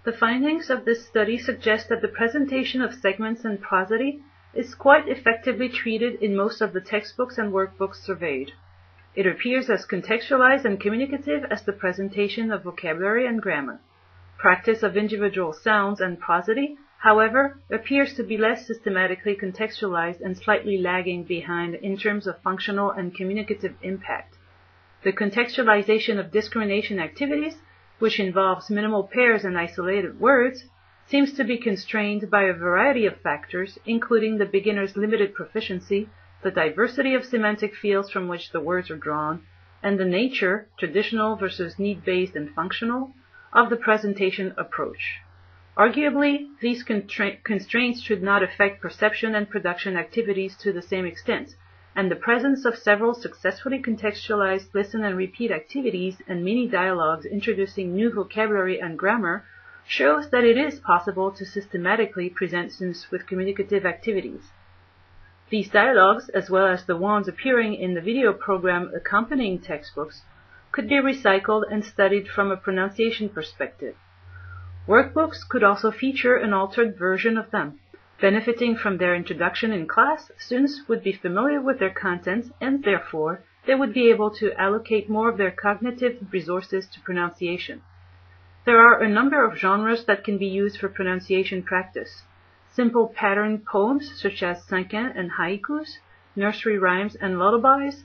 The findings of this study suggest that the presentation of segments and prosody is quite effectively treated in most of the textbooks and workbooks surveyed. It appears as contextualized and communicative as the presentation of vocabulary and grammar. Practice of individual sounds and prosody, however, appears to be less systematically contextualized and slightly lagging behind in terms of functional and communicative impact. The contextualization of discrimination activities, which involves minimal pairs and isolated words, seems to be constrained by a variety of factors, including the beginner's limited proficiency, the diversity of semantic fields from which the words are drawn, and the nature, traditional versus need-based and functional, of the presentation approach. Arguably, these constraints should not affect perception and production activities to the same extent, and the presence of several successfully contextualized listen and repeat activities and mini-dialogues introducing new vocabulary and grammar shows that it is possible to systematically present students with communicative activities. These dialogues, as well as the ones appearing in the video program accompanying textbooks, could be recycled and studied from a pronunciation perspective. Workbooks could also feature an altered version of them. Benefiting from their introduction in class, students would be familiar with their contents and, therefore, they would be able to allocate more of their cognitive resources to pronunciation. There are a number of genres that can be used for pronunciation practice. Simple pattern poems such as cinquain and haikus, nursery rhymes and lullabies,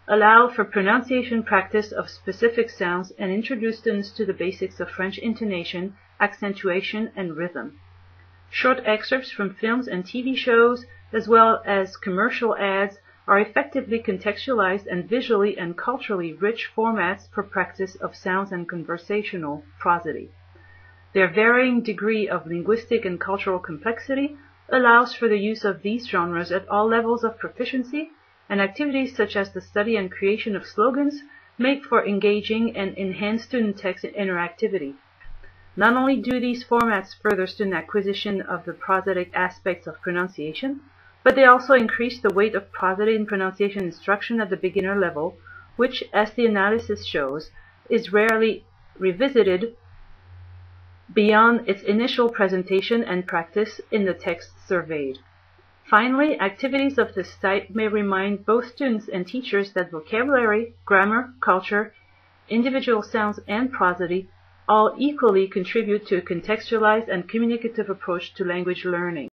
allow for pronunciation practice of specific sounds and introduce students to the basics of French intonation, accentuation, and rhythm. Short excerpts from films and TV shows, as well as commercial ads, are effectively contextualized and visually and culturally rich formats for practice of sounds and conversational prosody. Their varying degree of linguistic and cultural complexity allows for the use of these genres at all levels of proficiency, and activities such as the study and creation of slogans make for engaging and enhanced student text interactivity. Not only do these formats further student acquisition of the prosodic aspects of pronunciation, but they also increase the weight of prosody in pronunciation instruction at the beginner level, which, as the analysis shows, is rarely revisited beyond its initial presentation and practice in the text surveyed. Finally, activities of this type may remind both students and teachers that vocabulary, grammar, culture, individual sounds, and prosody all equally contribute to a contextualized and communicative approach to language learning.